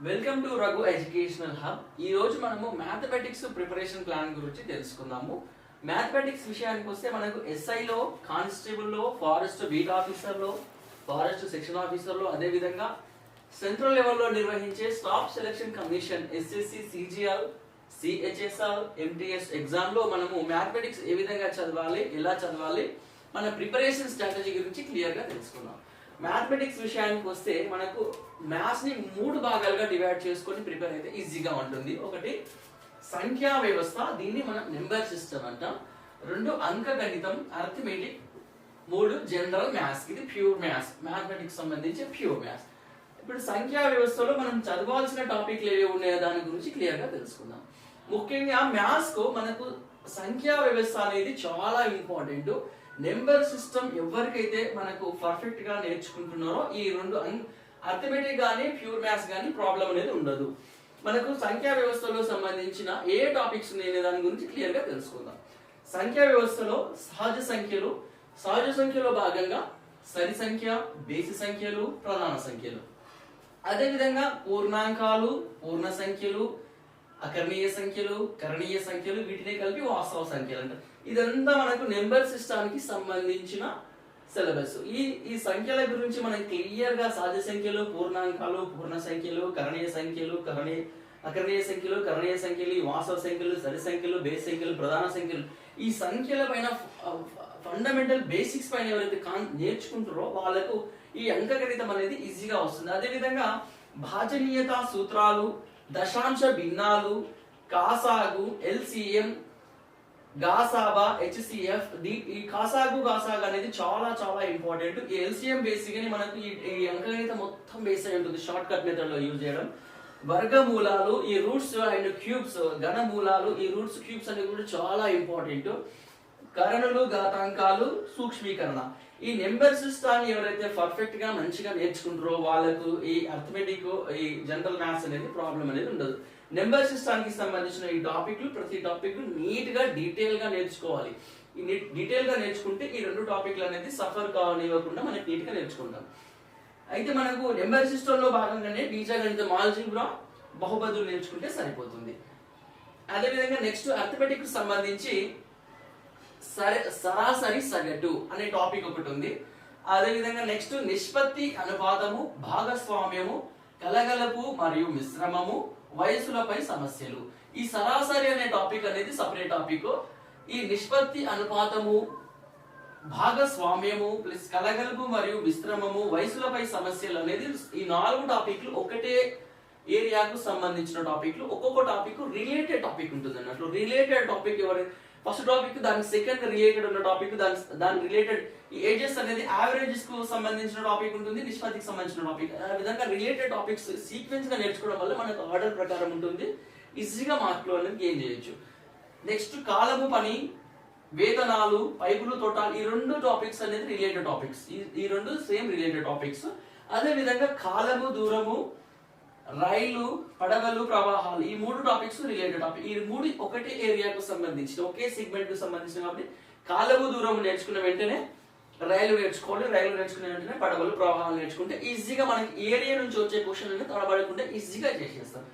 Welcome to Raghu educational hub. ఈ రోజు మనము మ్యాథమెటిక్స్ ప్రిపరేషన్ ప్లాన్ గురించి తెలుసుకుందాము. మ్యాథమెటిక్స్ విషయానికి వస్తే మనకు ఎస్ఐలో, కానిస్టేబుల్లో, ఫారెస్ట్ బీట్ ఆఫీసర్లో, ఫారెస్ట్ సెక్షన్ ఆఫీసర్లో, అదే విధంగా సెంట్రల్ లెవెల్లో నిర్వహించే staff selection commission SSC, CGL, CHSL, MTS exam లో మనము మ్యాథమెటిక్స్ ఏ విధంగా చదవాలి, ఎలా చదవాలి, మన ప్రిపరేషన్ స్ట్రాటజీ గురించి క్లియర్ గా తెలుసుకుందాం. మ్యాథమెటిక్స్ విషయానికి వస్తే మనకు మ్యాథ్స్ ని 3 భాగాలుగా డివైడ్ చేసుకొని ప్రిపేర్ అయితే ఈజీగా ఉంటుంది. ఒకటి సంఖ్యా వ్యవస్థ, దీన్ని మనం నెంబర్ సిస్టమ్ అంటాం. 2 అంక గణితం, అర్థమెటిక్. 3 జనరల్ మ్యాథ్స్, ఇది ప్యూర్ మ్యాథ్స్, మ్యాథమెటిక్స్ సంబంధించి ప్యూర్ మ్యాథ్స్. ఇప్పుడు సంఖ్యా వ్యవస్థలో మనం చదవాల్సిన టాపిక్లు ఏవి ఉన్నాయో దాని గురించి క్లియర్ గా తెలుసుకుందాం. ముఖ్యంగా మ్యాథ్స్ కు మనకు సంఖ్యా వ్యవస్థ అనేది చాలా ఇంపార్టెంట్. నెంబర్ సిస్టమ్ ఎవరికైతే మనకు పర్ఫెక్ట్ గా నేర్చుకుంటున్నారో ఈ 2 అర్థమెటిక్ గానీ ప్యూర్ మ్యాథ్స్ గానీ ప్రాబ్లం అనేది ఉండదు. మనకు సంఖ్యా వ్యవస్థలో సంబంధించిన ఏ టాపిక్స్ ఉన్నాయనే దాని గురించి క్లియర్ గా తెలుసుకుందాం. సంఖ్యా వ్యవస్థలో సహజ సంఖ్యలో భాగంగా సరి సంఖ్య, బేసి సంఖ్యలు, ప్రధాన సంఖ్యలు, అదే విధంగా పూర్ణాంకాలు, పూర్ణ సంఖ్యలు, అకర్ణీయ సంఖ్యలు, కరణీయ సంఖ్యలు, వీటిని కలిపి వాస్తవ సంఖ్యలు అంటారు. ఇదంతా మనకు నెంబర్ సిస్టమ్ కి సంబంధించిన సిలబస్. ఈ సంఖ్యల గురించి మనకి క్లియర్ గా సహజ సంఖ్యలు, పూర్ణాంకాలు, పూర్ణ సంఖ్యలు, కరణీయ సంఖ్యలు, అకర్ణీయ సంఖ్యలు, కరణీయ సంఖ్యలు, వాస్తవ సంఖ్యలు, సరి సంఖ్యలు, బేస్ సంఖ్యలు, ప్రధాన సంఖ్యలు, ఈ సంఖ్యల పైన ఫండమెంటల్ బేసిక్స్ పైన ఎవరైతే నేర్చుకుంటారో వాళ్ళకు ఈ అంకగణితం అనేది ఈజీగా వస్తుంది. అదే విధంగా భాజనీయత సూత్రాలు, దశాంశ భిన్నాలు, కాసాగు, ఎల్సిఎం, గాసాబా, హెచ్సిఎఫ్, ఈ కాసాగు అనేది చాలా చాలా ఇంపార్టెంట్. ఈ ఎల్సిఎం బేసిక్ ని మనకు ఈ అంకగణితం మొత్తం బేస్ అయి ఉంటుంది, షార్ట్ కట్ మెథడ్ లో యూజ్ చేయడం. వర్గమూలాలు, ఈ రూట్స్ అండ్ క్యూబ్స్, ఘనమూలాలు, ఈ రూట్స్ క్యూబ్స్ అనేవి కూడా చాలా ఇంపార్టెంట్. కరణులు, ఘాతాంకాలు, సూక్ష్మీకరణ. ఈ నెంబర్ సిస్టమ్ ఎవరైతే పర్ఫెక్ట్ గా మంచిగా నేర్చుకుంటారో వాళ్ళకు ఈ అర్థమెటిక్, ఈ జనరల్ మ్యాథ్స్ అనేది ప్రాబ్లం అనేది ఉండదు. నెంబర్ సిస్టమ్ కి సంబంధించిన ఈ టాపిక్లు, ప్రతి టాపిక్ నీట్ గా డీటెయిల్ గా నేర్చుకోవాలి. ఈ డీటెయిల్ గా నేర్చుకుంటే ఈ 2 టాపిక్లు అనేది సఫర్ కావనివ్వకుండా మనకి నీట్ గా నేర్చుకుంటాం. అయితే మనకు నెంబర్ సిస్టమ్ లో భాగంగానే బీజగణితం, ఆల్జీబ్రా, బహుపదులు నేర్చుకుంటే సరిపోతుంది. అదే విధంగా నెక్స్ట్ అర్థమెటిక్ సంబంధించి సరాసరి సగటు అనే టాపిక్ ఒకటి ఉంది. అదే విధంగా నెక్స్ట్ నిష్పత్తి, అనుపాతము, భాగస్వామ్యము, కలగలుపు మరియు మిశ్రమము, వయసులపై సమస్యలు. ఈ సరాసరి అనే టాపిక్ అనేది సపరేట్ టాపిక్. ఈ నిష్పత్తి, అనుపాతము, భాగస్వామ్యము ప్లస్ కలగలుపు మరియు మిశ్రమము, వయసులపై సమస్యలు అనేది ఈ 4 టాపిక్లు ఒకటే ఏరియాకు సంబంధించిన టాపిక్లు. ఒక్కొక్క టాపిక్ రిలేటెడ్ టాపిక్ ఉంటుంది అన్నట్లు. రిలేటెడ్ టాపిక్ ఫస్ట్ టాపిక్ దానికి సెకండ్ రిలేటెడ్ ఉన్న టాపిక్, దాని రిలేటెడ్ ఏజెస్ అనేది యావరేజెస్ కు సంబంధించిన టాపిక్ ఉంటుంది, నిష్పత్తికి సంబంధించిన టాపిక్. ఆ విధంగా రిలేటెడ్ టాపిక్స్ సీక్వెన్స్ గా నేర్చుకోవడం వల్ల మనకు ఆర్డర్ ప్రకారం ఉంటుంది, ఈజీగా మార్కులు అనేది గెయిన్ చేయొచ్చు. నెక్స్ట్ కాలము పని, వేతనాలు, పైపులు, తోటాలు, ఈ 2 టాపిక్స్ అనేది రిలేటెడ్ టాపిక్స్. ఈ 2 సేమ్ రిలేటెడ్ టాపిక్స్. అదే విధంగా కాలము, దూరము, రైలు, పడవలు, ప్రవాహాలు, ఈ 3 టాపిక్స్ రిలేటెడ్ టాపిక్. ఈ 3 ఒకటే ఏరియాకు సంబంధించిన, ఒకే సెగ్మెంట్ కు సంబంధించిన కాబట్టి కాలము, దూరం నేర్చుకున్న వెంటనే రైలు నేర్చుకోవాలి, రైలు నేర్చుకున్న వెంటనే పడవలు, ప్రవాహాలు నేర్చుకుంటే ఈజీగా మనకి ఏరియా నుంచి వచ్చే క్వశ్చన్ అనేది తడబడకుండా ఈజీగా చేసేస్తాం.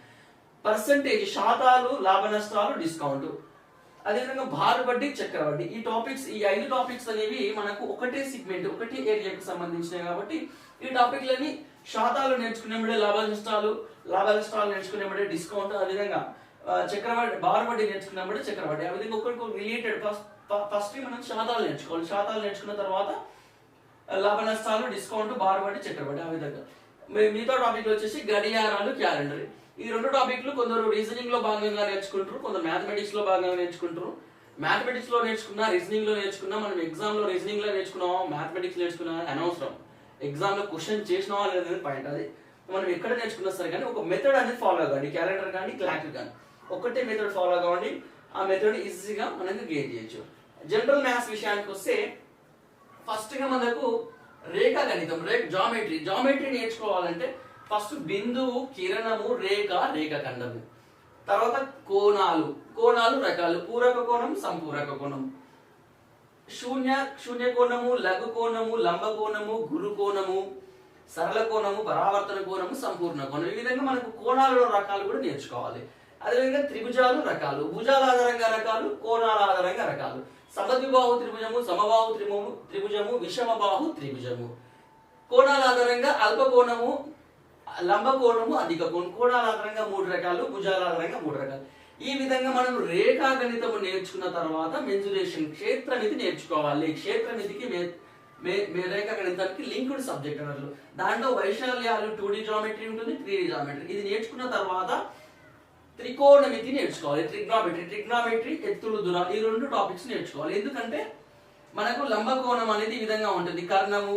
పర్సంటేజ్, శాతాలు, లాభ నష్టాలు, డిస్కౌంట్, అదేవిధంగా భారు వడ్డీ, చక్ర వడ్డీ, ఈ టాపిక్స్, ఈ 5 టాపిక్స్ అనేవి మనకు ఒకటే సెగ్మెంట్, ఒకటే ఏరియాకు సంబంధించినవి కాబట్టి ఈ టాపిక్లని శాతాలు నేర్చుకునేప్పుడే లాభ నష్టాలు నేర్చుకునేప్పుడే డిస్కౌంట్, అదేవిధంగా చక్రవడ్డీ, భారు వడ్డీ నేర్చుకున్నప్పుడే చక్రవడ్డీ, ఆ విధంగా ఒకరికి రిలేటెడ్. ఫస్ట్ మనం శాతాలు నేర్చుకోవాలి, శాతాలు నేర్చుకున్న తర్వాత లాభ నష్టాలు, డిస్కౌంట్, భారు వడ్డీ, చక్రవడ్డీ, ఆ విధంగా. మిగతా టాపిక్ వచ్చేసి గడియారాలు, క్యాలెండర్. ఈ 2 టాపిక్లు కొందరు రీజనింగ్ లో భాగంగా నేర్చుకుంటారు, కొందరు మ్యాథమెటిక్స్ లో భాగంగా నేర్చుకుంటారు. మ్యాథమెటిక్స్ లో నేర్చుకున్నా, రీజనింగ్ లో నేర్చుకున్నా, మనం ఎగ్జామ్ లో రీజనింగ్ లో నేర్చుకున్నామా, మ్యాథమెటిక్స్ నేర్చుకున్నా అనవసరం. ఎగ్జామ్ లో క్వశ్చన్ చేసినావా అనేది పాయింట్. అది మనం ఎక్కడ నేర్చుకున్నా సరే కానీ ఒక మెథడ్ అనేది ఫాలో అవ్వండి. క్యాలెండర్ కానీ క్లాక్ కానీ ఒకటే మెథడ్ ఫాలో కావండి, ఆ మెథడ్ ఈజీగా మనకు గెయిన్ చేయొచ్చు. జనరల్ మ్యాథ్స్ విషయానికి వస్తే ఫస్ట్ గా మనకు రేఖా గణితం, జామెట్రీ నేర్చుకోవాలంటే ఫస్ట్ బిందువు, కిరణము, రేఖాఖండము. తర్వాత కోణాలు రకాలు, పూరక కోణం, సంపూరక కోణం, శూన్య కోణము, లఘు కోణము, లంబ కోణము, గురు కోణము, సరళ కోణము, పరావర్తన కోణము, సంపూర్ణ కోణం. ఈ విధంగా మనకు కోణాలలో రకాలు కూడా నేర్చుకోవాలి. అదేవిధంగా త్రిభుజాలు రకాలు, భుజాల ఆధారంగా రకాలు, కోణాల ఆధారంగా రకాలు. సమద్విబాహు త్రిభుజము, సమబాహు త్రిభుజము, విషమబాహు త్రిభుజము. కోణాల ఆధారంగా అల్ప కోణము, లంబ కోణము, అధిక కోణం. కోణాల ఆధారంగా 3 రకాలు, భుజాల ఆధారంగా 3 రకాలు. ఈ విధంగా మనం రేఖాగణితము నేర్చుకున్న తర్వాత మెన్సురేషన్ క్షేత్రమితి నేర్చుకోవాలి. క్షేత్రమితికి రేఖాగణితానికి లింక్డ్ సబ్జెక్ట్ అన్నట్లు. దాంట్లో వైశాల్యాలు 2D జామెట్రీ ఉంటుంది, 3D జామెట్రీ. ఇది నేర్చుకున్న తర్వాత త్రికోణమితి నేర్చుకోవాలి. ట్రిగ్నామెట్రీ ఎత్తులు దూరాలు, ఈ 2 టాపిక్స్ నేర్చుకోవాలి. ఎందుకంటే మనకు లంబకోణం అనేది ఈ విధంగా ఉంటుంది. కర్ణము,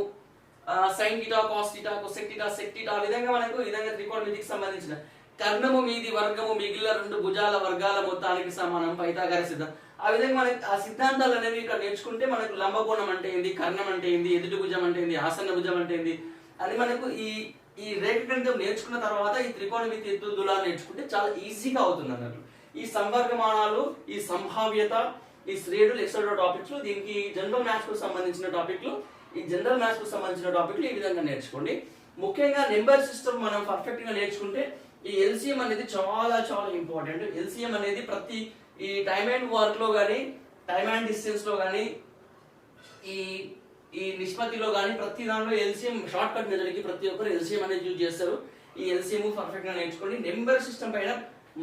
sine theta, cos theta, cosec theta, sec theta, ఆ విధంగా మనకు ఈ విధంగా త్రికోణమితికి సంబంధించిన కర్ణము మీది వర్గము మిగిలిన 2 భుజాల వర్గాల మొత్తానికి సమానం, పైథాగరస్ సిద్ధాంతం. ఆ విధంగా మనకి ఆ సిద్ధాంతాలు అనేవి ఇక్కడ నేర్చుకుంటే మనకు లంబకోణం అంటే ఏంది, కర్ణం అంటే ఏంది, ఎదుటి భుజం అంటే ఏంది, ఆసన్న భుజం అంటే ఏంది అని మనకు ఈ రేఖాగణితం నేర్చుకున్న తర్వాత ఈ త్రికోణమితి ఎత్తు దూరాలు నేర్చుకుంటే చాలా ఈజీగా అవుతుంది అన్నట్లు. ఈ సంవర్గమానాలు, ఈ సంభావ్యత, ఈ శ్రేణులు ఎక్సెట్రా టాపిక్స్, దీనికి జనరల్ మ్యాథ్స్ కు సంబంధించిన టాపిక్లు, ఈ జనరల్ మ్యాథ్స్ కు సంబంధించిన టాపిక్లు ఈ విధంగా నేర్చుకోండి. ముఖ్యంగా నెంబర్ సిస్టమ్ మనం పర్ఫెక్ట్ గా నేర్చుకుంటే ఈ ఎల్సిఎం అనేది చాలా చాలా ఇంపార్టెంట్. ఎల్సిఎం అనేది ప్రతి ఈ టైమ్ అండ్ వర్క్ లో కానీ, టైమ్ అండ్ డిస్టెన్స్ లో కానీ, ఈ నిష్పత్తిలో కానీ ప్రతి దాంట్లో ఎల్సిఎం షార్ట్ కట్ మెథడ్ కి ప్రతి ఒక్కరు ఎల్సిఎం అనేది యూజ్ చేస్తారు. ఈ ఎల్సిఎం పర్ఫెక్ట్ గా నేర్చుకోండి. నెంబర్ సిస్టమ్ పైన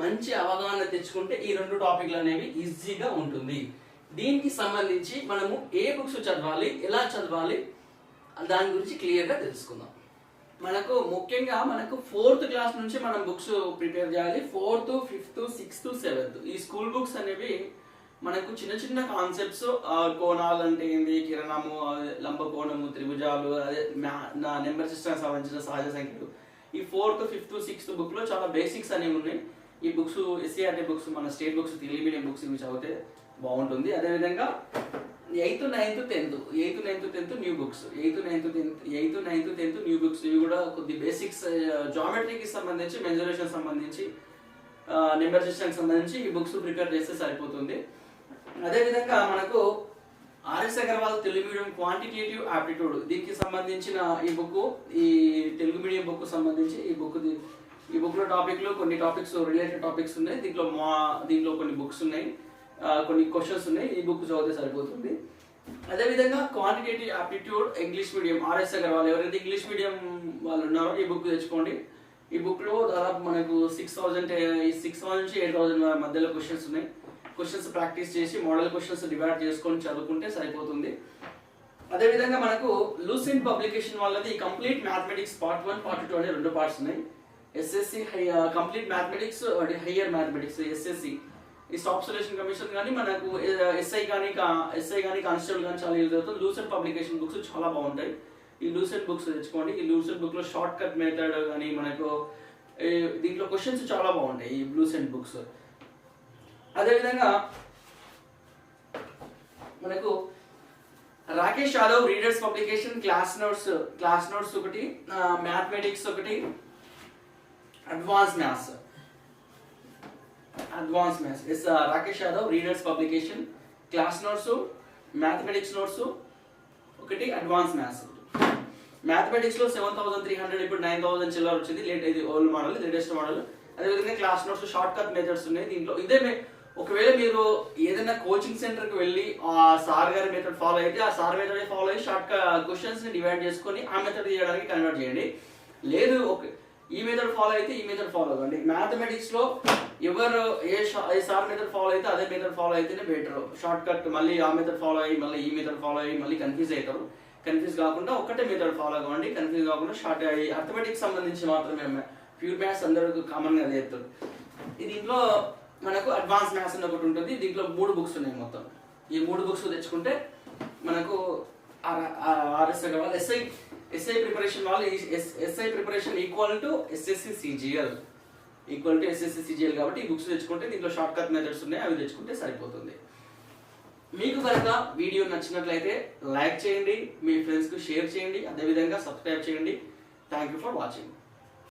మంచి అవగాహన తెచ్చుకుంటే ఈ 2 టాపిక్లు అనేవి ఈజీగా ఉంటుంది. దీనికి సంబంధించి మనము ఏ బుక్స్ చదవాలి, ఎలా చదవాలి దాని గురించి క్లియర్ గా తెలుసుకుందాం. మనకు ముఖ్యంగా మనకు 4th క్లాస్ నుంచి మనం బుక్స్ ప్రిపేర్ చేయాలి. 4th, 5th, 6th, 7th ఈ స్కూల్ బుక్స్ అనేవి మనకు చిన్న చిన్న కాన్సెప్ట్స్, కోణాలు అంటే ఏంది, కిరణము, లంబ కోణము, త్రిభుజాలు, అదే నెంబర్ సిస్టమ్ సంబంధించిన సహజ సంఖ్యలు, ఈ 4th, 5th, 6th బుక్ లో చాలా బేసిక్స్ అనేవి ఉన్నాయి. ఈ బుక్స్ ఎస్సీఆర్టీ బుక్స్, మన state books, Telugu medium books ఇవి చదివితే బాగుంటుంది. అదేవిధంగా 8th, 9th, 10th new books, 8th, 9th, 10th new books. ఇవి కూడా కొద్ది బేసిక్స్, జామెట్రీకి సంబంధించి, మెజరేషన్ సంబంధించి, నెంబర్ సిస్టమ్కి సంబంధించి ఈ బుక్స్ ప్రిపేర్ చేస్తే సరిపోతుంది. అదేవిధంగా మనకు RS Agarwal Telugu medium quantitative aptitude, దీనికి సంబంధించిన ఈ బుక్, ఈ తెలుగు మీడియం బుక్ సంబంధించి ఈ బుక్ లో టాపిక్లు, కొన్ని టాపిక్స్ రిలేటెడ్ టాపిక్స్ ఉన్నాయి. దీంట్లో కొన్ని బుక్స్ ఉన్నాయి, కొన్ని క్వశ్చన్స్ ఉన్నాయి. ఈ బుక్ చదివితే సరిపోతుంది. అదేవిధంగా quantitative aptitude English medium RS Agarwal, ఎవరైతే ఇంగ్లీష్ మీడియం వాళ్ళు ఉన్నారో ఈ బుక్ తెచ్చుకోండి. ఈ బుక్ లో దాదాపు మనకు 6,000 నుంచి 8,000 మధ్యలో క్వశ్చన్స్ ఉన్నాయి. క్వశ్చన్స్ ప్రాక్టీస్ చేసి మోడల్ క్వశ్చన్స్ డివైడ్ చేసుకొని చదువుకుంటే సరిపోతుంది. అదేవిధంగా మనకు లూసెంట్ పబ్లికేషన్ వాళ్ళది కంప్లీట్ మ్యాథమెటిక్స్ పార్ట్ 1, పార్ట్ 2 అనే 2 పార్ట్స్ ఉన్నాయి. SSC complete mathematics, higher mathematics SSC. ఈ స్టాఫ్ సెలక్షన్ కమిషన్ కానీ మనకు ఎస్ఐ కానీ కానిస్టేబుల్ కానీ చాలా యూజ్ అవుతుంది. లూసెంట్ పబ్లికేషన్ బుక్స్ చాలా బాగుంటాయి. ఈ లూసెంట్ బుక్స్ తెచ్చుకోండి. ఈ లూసెంట్ బుక్ లో షార్ట్ కట్ మెథడ్ కానీ మనకు దీంట్లో క్వశ్చన్స్ చాలా బాగుంటాయి ఈ లూసెంట్ బుక్స్. అదేవిధంగా మనకు Rakesh Yadav readers publication class notes ఒకటి, మ్యాథమెటిక్స్ ఒకటి, అడ్వాన్స్ మ్యాథ్స్ ఎస్ Rakesh Yadav readers publication class notes, mathematics notes ఒకటి, అడ్వాన్స్ మ్యాథ్స్. మ్యాథమెటిక్స్ లో 7,300 ఇప్పుడు 9,000 చిల్లర వచ్చింది. ఇది ఓల్డ్ మోడల్, లేటెస్ట్ మోడల్. అదేవిధంగా class notes short cut methods ఉన్నాయి దీంట్లో. ఒకవేళ మీరు ఏదైనా కోచింగ్ సెంటర్ కి వెళ్ళి ఆ సార్ గారి మెథడ్ ఫాలో అయితే ఆ సార్ మెథడ్ ఫాలో అయ్యి షార్ట్ క్వశ్చన్స్ ని డివైడ్ చేసుకొని ఆ మెథడ్ చేయడానికి కన్వర్ట్ చేయండి. లేదు ఈ మెథడ్ ఫాలో అయితే ఈ మెథడ్ ఫాలో అవ్వండి. మ్యాథమెటిక్స్ లో ఎవరు ఏ సార్ మెథడ్ ఫాలో అయితే అదే మెథడ్ ఫాలో అయితేనే బెటర్. షార్ట్ కట్ మళ్ళీ ఆ మెథడ్ ఫాలో అయ్యి మళ్ళీ ఈ మెథడ్ ఫాలో అయ్యి మళ్ళీ కన్ఫ్యూజ్ అవుతారు. కన్ఫ్యూజ్ కాకుండా ఒకటే మెథడ్ ఫాలో అవ్వండి. కన్ఫ్యూజ్ కాకుండా షార్ట్ అర్థమెటిక్స్ సంబంధించి మాత్రమే, ప్యూర్ మ్యాథ్స్ అందరూ కామన్ గా చేస్తారు. దీంట్లో మనకు అడ్వాన్స్ మ్యాథ్స్ అని ఒకటి ఉంటుంది. దీంట్లో 3 బుక్స్ ఉన్నాయి మొత్తం. ఈ 3 బుక్స్ తెచ్చుకుంటే మనకు ఆర్ఎస్ అగర్వాల్ ఎస్ఐ ప్రిపరేషన్ వాళ్ళు SI preparation equal to SSC CGL కాబట్టి ఈ బుక్స్ తెచ్చుకుంటే దీంట్లో షార్ట్ కట్ మెథడ్స్ ఉన్నాయి, అవి తెచ్చుకుంటే సరిపోతుంది. మీకు కనుక వీడియో నచ్చినట్లయితే లైక్ చేయండి, మీ ఫ్రెండ్స్కి షేర్ చేయండి, అదేవిధంగా సబ్స్క్రైబ్ చేయండి. Thank you for watching.